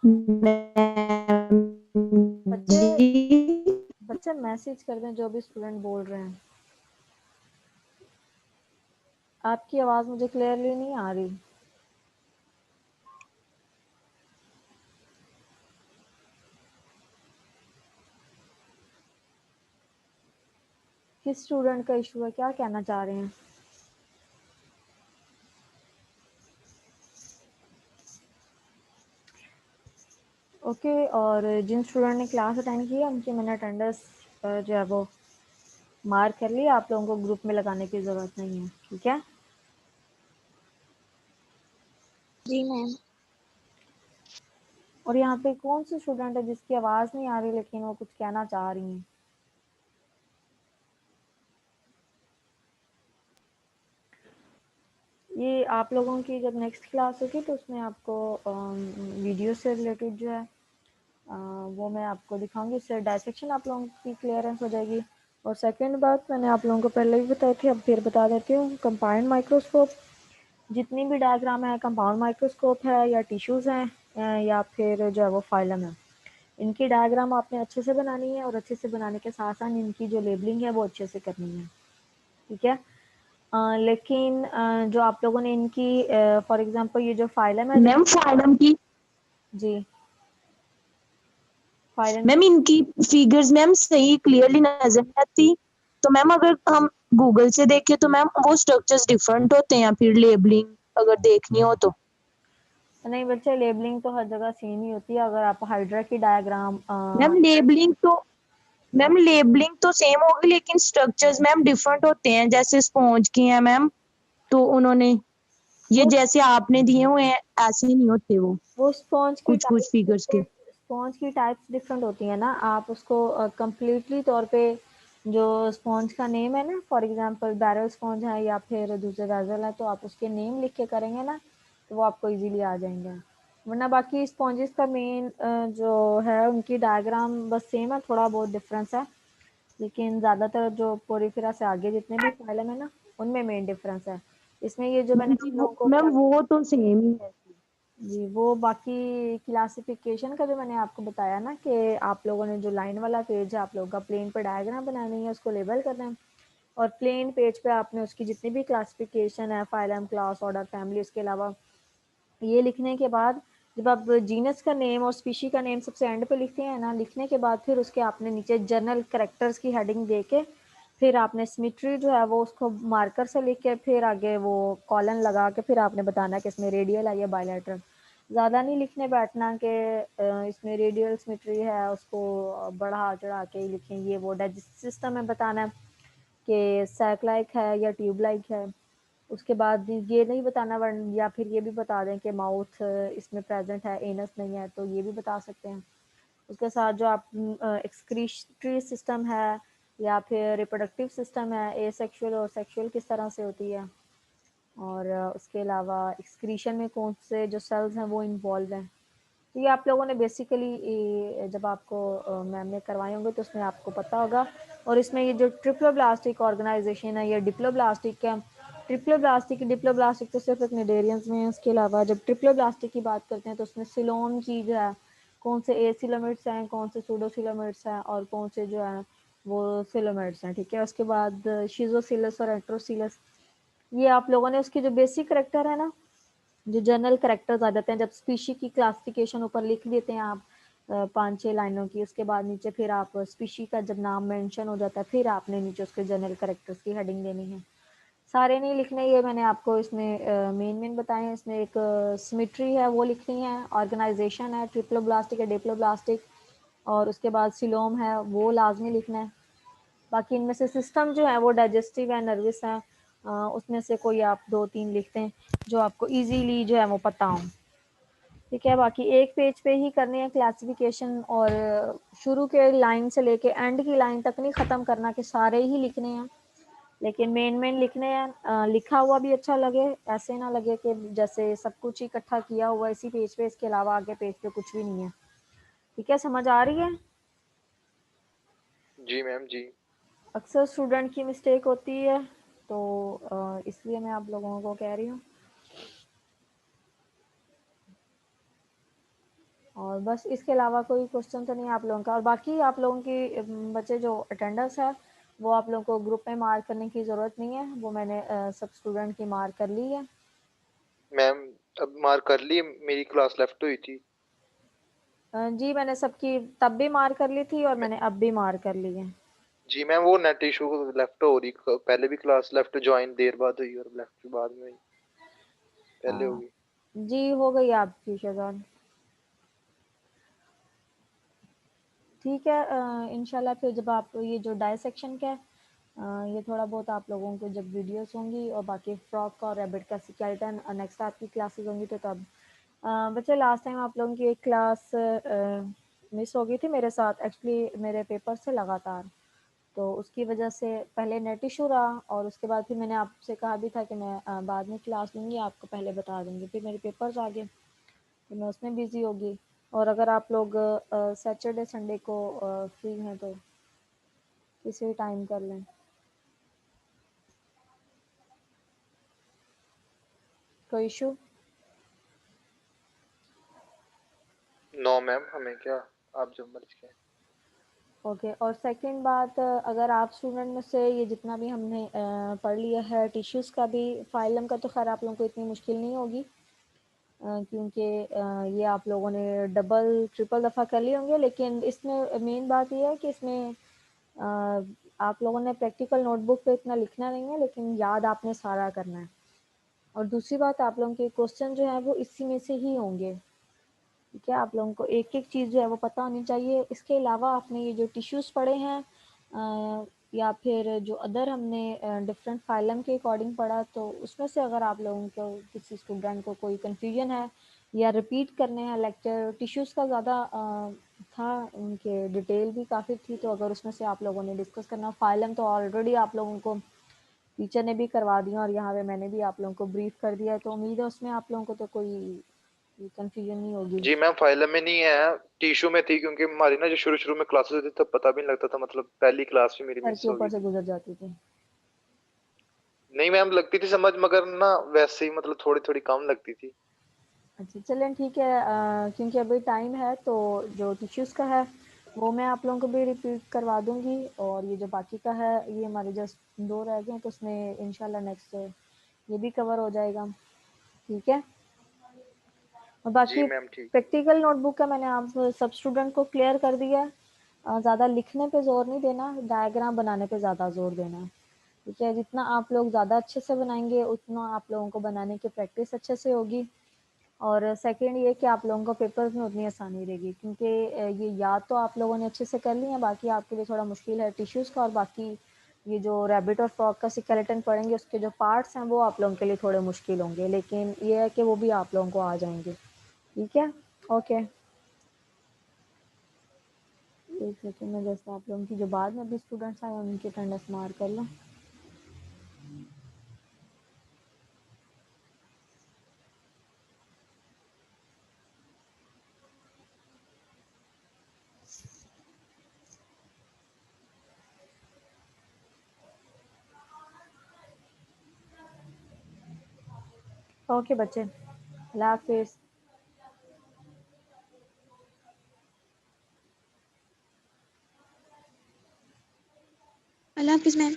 Ma'am बच्चे जी। बच्चे message कर दें जो भी स्टूडेंट बोल रहे हैं। आपकी आवाज़ मुझे क्लियरली नहीं आ रही। किस स्टूडेंट का इशू है, क्या कहना चाह रहे हैं? ओके, और जिन स्टूडेंट ने क्लास अटेंड की है उनकी मैंने अटेंडेंस जो है वो मार्क कर लिया। आप लोगों को ग्रुप में लगाने की ज़रूरत नहीं है, ठीक है? जी मैम। और यहाँ पे कौन से स्टूडेंट है जिसकी आवाज़ नहीं आ रही लेकिन वो कुछ कहना चाह रही हैं? ये आप लोगों की जब नेक्स्ट क्लास होगी तो उसमें आपको वीडियो से रिलेटेड जो है वो मैं आपको दिखाऊंगी। इससे डायसेक्शन आप लोगों की क्लियरेंस हो जाएगी। और सेकंड बात मैंने आप लोगों को पहले भी बताई थी, अब फिर बता देती हूँ। कंपाउंड माइक्रोस्कोप, जितनी भी डायग्राम है, कंपाउंड माइक्रोस्कोप है या टिश्यूज़ हैं या फिर जो है वो फाइलम है, इनकी डायग्राम आपने अच्छे से बनानी है। और अच्छे से बनाने के साथ साथ इनकी जो लेबलिंग है वो अच्छे से करनी है, ठीक है? लेकिन जो आप लोगों ने इनकी फॉर एग्जांपल ये जो फाइलम है मैम फाइलम की, जी, फाइलम मैम इनकी फिगर्स मैम सही क्लियरली नजर नहीं आती। तो मैम अगर हम गूगल से देखें तो मैम वो स्ट्रक्चर्स डिफरेंट होते हैं, या फिर लेबलिंग अगर देखनी हो तो। नहीं बच्चे, लेबलिंग तो हर जगह सेम ही होती है। अगर आप हाइड्रा की डायग्राम मैम लेबलिंग तो सेम होगी, लेकिन स्ट्रक्चर्स मैम डिफरेंट होते हैं। जैसे स्पॉन्ज की हैं मैम, तो उन्होंने ये वो जैसे आपने दिए हुए हैं ऐसे ही नहीं होते वो स्पॉन्ज की कुछ कुछ फिगर्स के। टाइप्स डिफरेंट होती है ना। आप उसको कंप्लीटली तौर पे जो स्पॉन्ज का नेम है ना, फॉर एग्जांपल बैरल स्पॉन्ज है या फिर दूसरे वेजल है, तो आप उसके नेम लिख के करेंगे ना तो वो आपको इजीली आ जाएंगे। वरना बाकी स्पॉन्जेस का मेन जो है उनकी डायग्राम बस सेम है, थोड़ा बहुत डिफरेंस है। लेकिन ज़्यादातर जो पोरिफेरा से आगे जितने भी फाइलम है ना, उनमें मेन डिफरेंस है। इसमें ये जो मैंने आप लोगों को मैम वो तो सेम ही है। जी, वो बाकी क्लासिफिकेशन का जो मैंने आपको बताया ना कि आप लोगों ने जो लाइन वाला पेज है, आप लोगों का प्लेन पर डायग्राम बनानी है, उसको लेबल करना है। और प्लेन पेज पे आपने उसकी जितनी भी क्लासिफिकेशन है, फाइलम, क्लास, ऑर्डर, फैमिली, उसके अलावा ये लिखने के बाद जब आप जीनस का नेम और स्पीशी का नेम सबसे एंड पे लिखते हैं ना, लिखने के बाद फिर उसके आपने नीचे जर्नल करेक्टर्स की हेडिंग दे के फिर आपने सिमेट्री जो है वो उसको मार्कर से लिख के फिर आगे वो कॉलन लगा के फिर आपने बताना कि इसमें रेडियल है या बायलैटरल। ज़्यादा नहीं लिखने बैठना कि इसमें रेडियल सिमेट्री है, उसको बढ़ा चढ़ा के ही लिखें। ये वो डाइजेस्टिव सिस्टम है बताना है कि सैक है या ट्यूब लाइक है। उसके बाद ये नहीं बताना वरन या फिर ये भी बता दें कि माउथ इसमें प्रेजेंट है, एनस नहीं है, तो ये भी बता सकते हैं। उसके साथ जो आप एक्सक्रीटरी सिस्टम है या फिर रिप्रोडक्टिव सिस्टम है, एसेक्सुअल और सेक्सुअल किस तरह से होती है, और उसके अलावा एक्सक्रीशन में कौन से जो सेल्स हैं वो इन्वॉल्व हैं। तो ये आप लोगों ने बेसिकली जब आपको मैम ने करवाए होंगे तो उसमें आपको पता होगा। और इसमें ये जो ट्रिप्लोब्लास्टिक ऑर्गेनाइजेशन है, ये डिप्लोब्लास्टिक है। डिप्लोब्लास्टिक तो सिर्फ एक निडेरियंस में है। उसके अलावा जब ट्रिप्लोब्लास्टिक की बात करते हैं तो उसमें सिलोम की जो है कौन से एसिलोमेट्स हैं, कौन से सूडोसिलोमेट्स हैं और कौन से जो है वो सिलोमेट्स हैं, ठीक है? उसके बाद शिजोसिलस और एट्रोसिलस, ये आप लोगों ने उसकी जो बेसिक करेक्टर है ना, जो जनरल करेक्टर्स आ जाते हैं जब स्पीशी की क्लासिफिकेशन ऊपर लिख देते हैं आप 5-6 लाइनों की, उसके बाद नीचे फिर आप स्पीशी का जब नाम मेंशन हो जाता है फिर आपने नीचे उसके जनरल करेक्टर्स की हेडिंग देनी है। सारे नहीं लिखने, ये मैंने आपको इसमें मेन बताए हैं। इसमें एक सिमेट्री है वो लिखनी है, ऑर्गेनाइजेशन है, ट्रिप्लोब्लास्टिक है, डिप्लोब्लास्टिक, और उसके बाद सिलोम है वो लाजमी लिखना है। बाकी इनमें से सिस्टम जो है वो डाइजेस्टिव है, नर्वस है, उसमें से कोई आप 2-3 लिखते हैं जो आपको इजीली जो है वो पता हो, ठीक है? बाकी एक पेज पे ही करनी है क्लासिफिकेशन, और शुरू के लाइन से लेके एंड की लाइन तक नहीं ख़त्म करना कि सारे ही लिखने हैं, लेकिन मेन लिखने हैं। लिखा हुआ भी अच्छा लगे, ऐसे ना लगे कि जैसे सब कुछ इकट्ठा किया हुआ इसी पेज पे, इसके अलावा आगे पेज पे कुछ भी नहीं है, ठीक है? समझ आ रही है? जी मैम जी। अक्सर स्टूडेंट की मिस्टेक होती है तो इसलिए मैं आप लोगों को कह रही हूँ। और बस इसके अलावा कोई क्वेश्चन तो नहीं आप लोगों का। और बाकी आप लोगों की बच्चे जो अटेंडेंस है वो आप लोगों को ग्रुप में मार्क करने की ज़रूरत नहीं है, वो मैंने सब स्टूडेंट की मार्क कर ली है। मैम अब मार्क कर ली, मेरी क्लास लेफ्ट हुई थी। जी मैंने सबकी तब भी मार्क कर ली थी और मैं- मैंने अब भी मार्क कर ली है। जी मैम वो नेट इशू लेफ्ट हो रही, पहले भी क्लास लेफ्ट ज्वाइन देर बाद हुई और लेफ्ट बाद में हुई, पहले अ, होगी। जी हो गई आपकी शहजाद। ठीक है, इंशाल्लाह फिर जब आप ये जो डायसेक्शन का है ये थोड़ा बहुत आप लोगों को जब वीडियोस होंगी और बाकी फ्रॉक और रैबिट का स्केलेटन नेक्स्ट आपकी क्लासेस होंगी तो तब बच्चे लास्ट टाइम आप लोगों की एक क्लास मिस हो गई थी मेरे साथ, एक्चुअली मेरे पेपर से लगातार, तो उसकी वजह से पहले नेट इशू रहा और उसके बाद फिर मैंने आपसे कहा भी था कि मैं बाद में क्लास लूँगी, आपको पहले बता दूँगी, फिर मेरे पेपर्स आ गए तो मैं उसमें बिज़ी होगी। और अगर आप लोग सैटरडे संडे को फ्री हैं तो किसी टाइम कर लें। कोई इशू? नो मैम, हमें क्या, आप जब मर्जी करें। ओके। और सेकंड बात, अगर आप स्टूडेंट में से ये जितना भी हमने पढ़ लिया है टिश्यूज़ का भी, फाइलम का तो खैर आप लोगों को इतनी मुश्किल नहीं होगी क्योंकि ये आप लोगों ने डबल ट्रिपल दफ़ा कर लिए होंगे, लेकिन इसमें मेन बात ये है कि इसमें आप लोगों ने प्रैक्टिकल नोटबुक पे इतना लिखना नहीं है, लेकिन याद आपने सारा करना है। और दूसरी बात, आप लोगों के क्वेश्चन जो है वो इसी में से ही होंगे, ठीक है। आप लोगों को एक एक चीज़ जो है वो पता होनी चाहिए। इसके अलावा आपने ये जो टिश्यूज़ पढ़े हैं या फिर जो अदर हमने डिफरेंट फाइलम के अकॉर्डिंग पढ़ा, तो उसमें से अगर आप लोगों को किसी स्टूडेंट को कोई कन्फ्यूजन है या रिपीट करने हैं लेक्चर, टिश्यूज़ का ज़्यादा था, उनके डिटेल भी काफ़ी थी, तो अगर उसमें से आप लोगों ने डिस्कस करना, फाइलम तो ऑलरेडी आप लोगों को टीचर ने भी करवा दिया और यहाँ पे मैंने भी आप लोगों को ब्रीफ कर दिया है, तो उम्मीद है उसमें आप लोगों को तो कोई कन्फ्यूजन नहीं होगी। जी मैम फाइल में नहीं है, टिश्यू में थी, क्योंकि हमारी ना जो शुरू शुरू में क्लासेस होती थी तब पता भी नहीं लगता था, मतलब पहली क्लास भी मेरी सर मिस के हो गई ऊपर से थी। गुजर जाती थी। नहीं मैम लगती थी समझ, मगर ना वैसे ही मतलब थोड़ी थोड़ी कम लगती थी। अच्छा चलें ठीक है, क्योंकि अभी टाइम है तो जो टिश्यूज़ का है वो मैं आप लोगों को भी रिपीट करवा दूंगी, और ये जो बाकी का है ये हमारे जस्ट 2 रह गए हैं, तो उसमें इंशाल्लाह नेक्स्ट ये भी कवर हो जाएगा, ठीक है। और जी बाकी मैम ठीक। प्रैक्टिकल नोटबुक का मैंने आप सब स्टूडेंट को क्लियर कर दिया है। ज़्यादा लिखने पे ज़ोर नहीं देना, डायग्राम बनाने पे ज़्यादा ज़ोर देना है, ठीक है। जितना आप लोग ज़्यादा अच्छे से बनाएंगे उतना आप लोगों को बनाने की प्रैक्टिस अच्छे से होगी। और सेकंड ये कि आप लोगों को पेपर्स में उतनी आसानी रहेगी, क्योंकि ये याद तो आप लोगों ने अच्छे से कर ली है, बाकी आपके लिए थोड़ा मुश्किल है टिश्यूज़ का, और बाकी ये जो रैबिट और फ्रॉग का स्केलेटन पढ़ेंगे उसके जो पार्ट्स हैं वो आप लोगों के लिए थोड़े मुश्किल होंगे, लेकिन ये है कि वो भी आप लोगों को आ जाएंगे, ठीक है। ओके, एक सेकेंड में जैसे आप लोगों की जो बाद में भी स्टूडेंट्स आए उनकी अटेंडेंस मार्क कर लो। ओके बच्चे, अल्लाह हाफिज़। अल्लाह हाफिज़ मैम।